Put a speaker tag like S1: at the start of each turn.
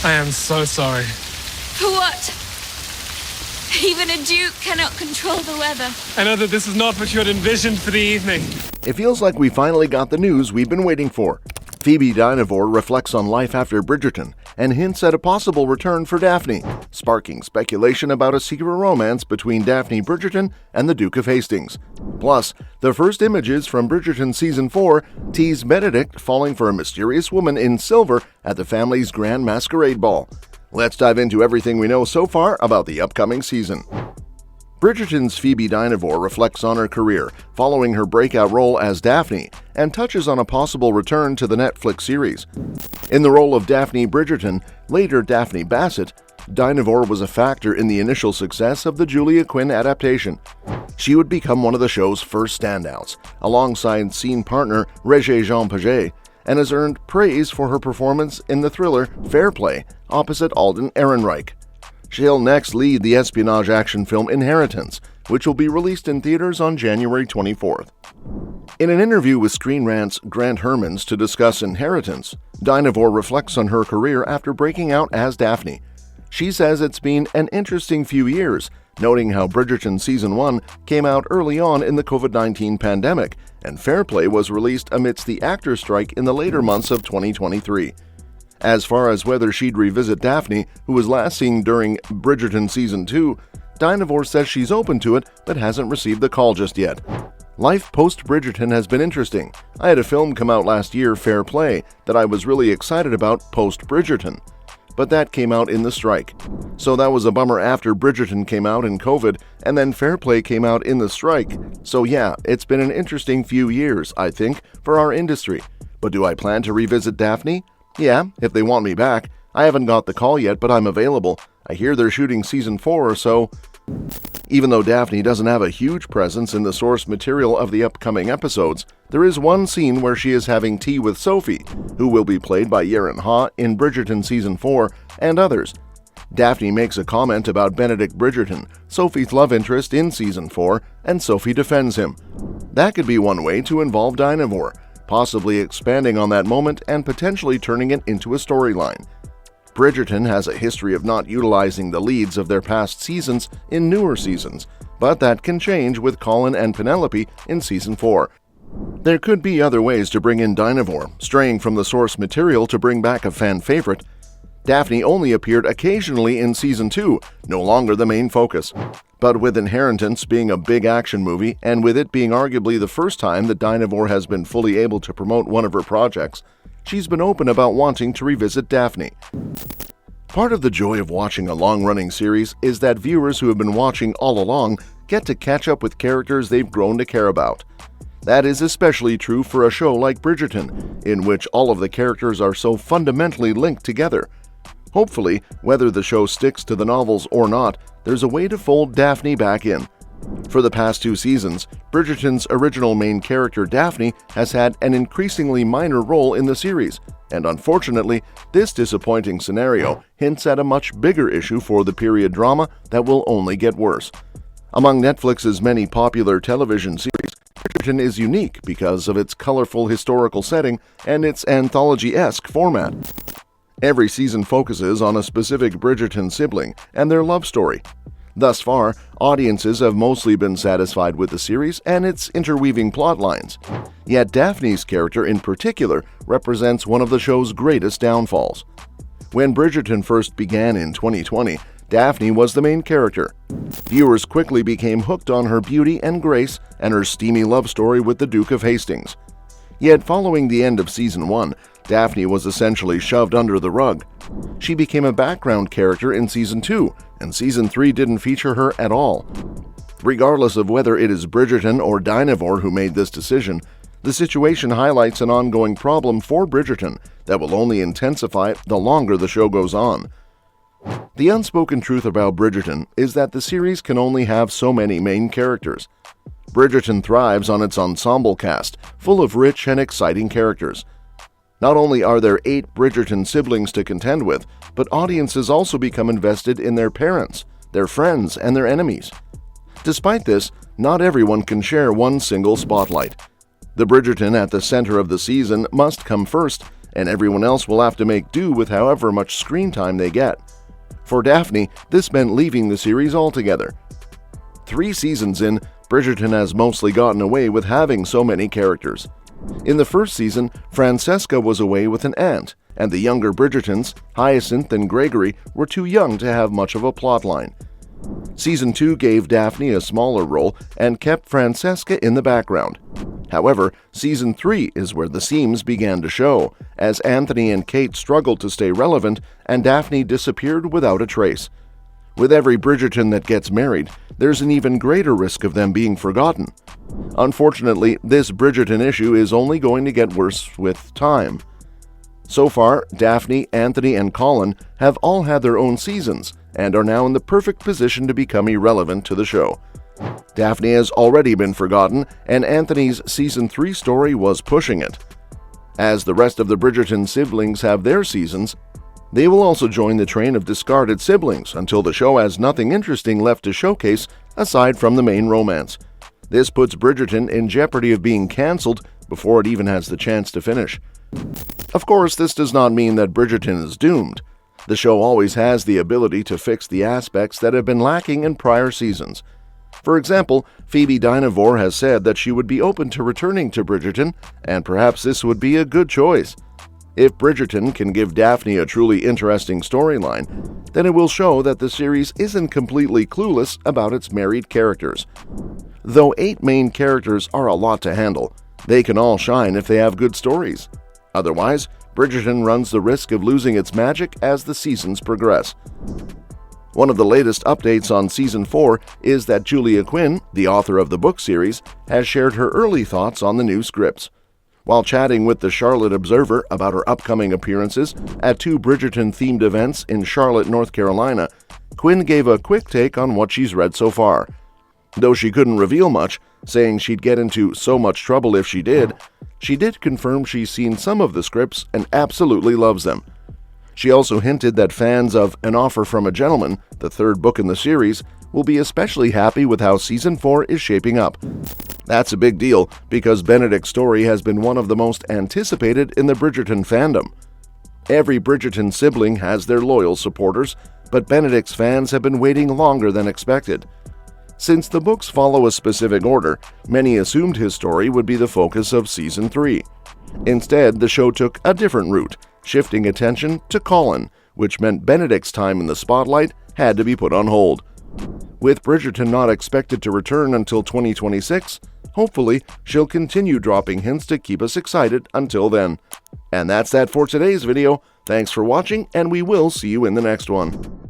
S1: I am so sorry.
S2: For what? Even a duke cannot control the weather.
S1: I know that this is not what you had envisioned for the evening.
S3: It feels like we finally got the news we've been waiting for. Phoebe Dynevor reflects on life after Bridgerton and hints at a possible return for Daphne, sparking speculation about a secret romance between Daphne Bridgerton and the Duke of Hastings. Plus, the first images from Bridgerton Season 4 tease Benedict falling for a mysterious woman in silver at the family's grand masquerade ball. Let's dive into everything we know so far about the upcoming season. Bridgerton's Phoebe Dynevor reflects on her career following her breakout role as Daphne and touches on a possible return to the Netflix series. In the role of Daphne Bridgerton, later Daphne Bassett, Dynevor was a factor in the initial success of the Julia Quinn adaptation. She would become one of the show's first standouts, alongside scene partner Rege-Jean and has earned praise for her performance in the thriller Fair Play opposite Alden Ehrenreich. She'll next lead the espionage action film Inheritance, which will be released in theaters on January 24th. In an interview with Screen Rant's Grant Hermans to discuss Inheritance, Dynevor reflects on her career after breaking out as Daphne. She says it's been an interesting few years, noting how Bridgerton Season 1 came out early on in the COVID-19 pandemic, and Fair Play was released amidst the actor strike in the later months of 2023. As far as whether she'd revisit Daphne, who was last seen during Bridgerton Season 2, Dynevor says she's open to it but hasn't received the call just yet. Life post-Bridgerton has been interesting. I had a film come out last year, Fair Play, that I was really excited about post-Bridgerton. But that came out in the strike. So that was a bummer after Bridgerton came out in COVID, and then Fair Play came out in the strike. So yeah, it's been an interesting few years, I think, for our industry. But do I plan to revisit Daphne? Yeah, if they want me back. I haven't got the call yet, but I'm available. I hear they're shooting Season 4 or so. Even though Daphne doesn't have a huge presence in the source material of the upcoming episodes, there is one scene where she is having tea with Sophie, who will be played by Yeren Ha in Bridgerton Season 4, and others. Daphne makes a comment about Benedict Bridgerton, Sophie's love interest in Season 4, and Sophie defends him. That could be one way to involve Dynevor, possibly expanding on that moment and potentially turning it into a storyline. Bridgerton has a history of not utilizing the leads of their past seasons in newer seasons, but that can change with Colin and Penelope in Season 4. There could be other ways to bring in Dynevor, straying from the source material to bring back a fan favorite. Daphne only appeared occasionally in Season 2, no longer the main focus. But with Inheritance being a big action movie, and with it being arguably the first time that Dynevor has been fully able to promote one of her projects, she's been open about wanting to revisit Daphne. Part of the joy of watching a long-running series is that viewers who have been watching all along get to catch up with characters they've grown to care about. That is especially true for a show like Bridgerton, in which all of the characters are so fundamentally linked together. Hopefully, whether the show sticks to the novels or not, there's a way to fold Daphne back in. For the past 2 seasons, Bridgerton's original main character Daphne has had an increasingly minor role in the series, and unfortunately, this disappointing scenario hints at a much bigger issue for the period drama that will only get worse. Among Netflix's many popular television series, Bridgerton is unique because of its colorful historical setting and its anthology-esque format. Every season focuses on a specific Bridgerton sibling and their love story. Thus far, audiences have mostly been satisfied with the series and its interweaving plot lines. Yet Daphne's character in particular represents one of the show's greatest downfalls. When Bridgerton first began in 2020, Daphne was the main character. Viewers quickly became hooked on her beauty and grace and her steamy love story with the Duke of Hastings. Yet following the end of Season 1, Daphne was essentially shoved under the rug. She became a background character in Season 2, and Season 3 didn't feature her at all. Regardless of whether it is Bridgerton or Dynevor who made this decision, the situation highlights an ongoing problem for Bridgerton that will only intensify the longer the show goes on. The unspoken truth about Bridgerton is that the series can only have so many main characters. Bridgerton thrives on its ensemble cast, full of rich and exciting characters. Not only are there 8 Bridgerton siblings to contend with, but audiences also become invested in their parents, their friends, and their enemies. Despite this, not everyone can share one single spotlight. The Bridgerton at the center of the season must come first, and everyone else will have to make do with however much screen time they get. For Daphne, this meant leaving the series altogether. 3 seasons in, Bridgerton has mostly gotten away with having so many characters. In the first season, Francesca was away with an aunt, and the younger Bridgertons, Hyacinth and Gregory, were too young to have much of a plotline. Season 2 gave Daphne a smaller role and kept Francesca in the background. However, Season 3 is where the seams began to show, as Anthony and Kate struggled to stay relevant and Daphne disappeared without a trace. With every Bridgerton that gets married, there's an even greater risk of them being forgotten. Unfortunately, this Bridgerton issue is only going to get worse with time. So far, Daphne, Anthony, and Colin have all had their own seasons and are now in the perfect position to become irrelevant to the show. Daphne has already been forgotten, and Anthony's Season 3 story was pushing it. As the rest of the Bridgerton siblings have their seasons, they will also join the train of discarded siblings until the show has nothing interesting left to showcase aside from the main romance. This puts Bridgerton in jeopardy of being cancelled before it even has the chance to finish. Of course, this does not mean that Bridgerton is doomed. The show always has the ability to fix the aspects that have been lacking in prior seasons. For example, Phoebe Dynevor has said that she would be open to returning to Bridgerton, and perhaps this would be a good choice. If Bridgerton can give Daphne a truly interesting storyline, then it will show that the series isn't completely clueless about its married characters. Though 8 main characters are a lot to handle, they can all shine if they have good stories. Otherwise, Bridgerton runs the risk of losing its magic as the seasons progress. One of the latest updates on Season 4 is that Julia Quinn, the author of the book series, has shared her early thoughts on the new scripts. While chatting with the Charlotte Observer about her upcoming appearances at 2 Bridgerton-themed events in Charlotte, North Carolina, Quinn gave a quick take on what she's read so far. Though she couldn't reveal much, saying she'd get into so much trouble if she did confirm she's seen some of the scripts and absolutely loves them. She also hinted that fans of An Offer from a Gentleman, the 3rd book in the series, will be especially happy with how Season 4 is shaping up. That's a big deal because Benedict's story has been one of the most anticipated in the Bridgerton fandom. Every Bridgerton sibling has their loyal supporters, but Benedict's fans have been waiting longer than expected. Since the books follow a specific order, many assumed his story would be the focus of Season 3. Instead, the show took a different route, shifting attention to Colin, which meant Benedict's time in the spotlight had to be put on hold. With Bridgerton not expected to return until 2026, hopefully she'll continue dropping hints to keep us excited until then. And that's that for today's video. Thanks for watching, and we will see you in the next one.